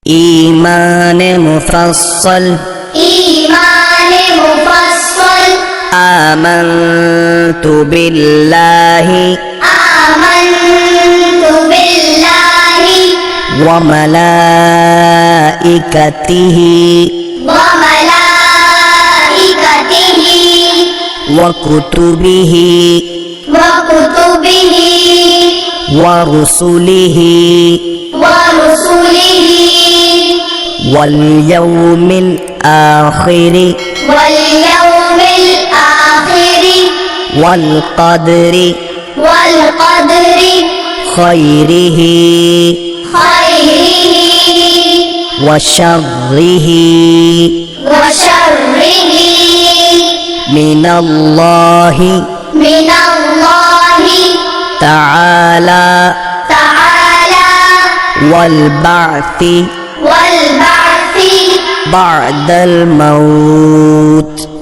إيمان مفصل آمنت بالله وملائكته وكتبه ورسله واليوم الآخر والقدر خيره وشره من الله تعالى والبعث بعد الموت.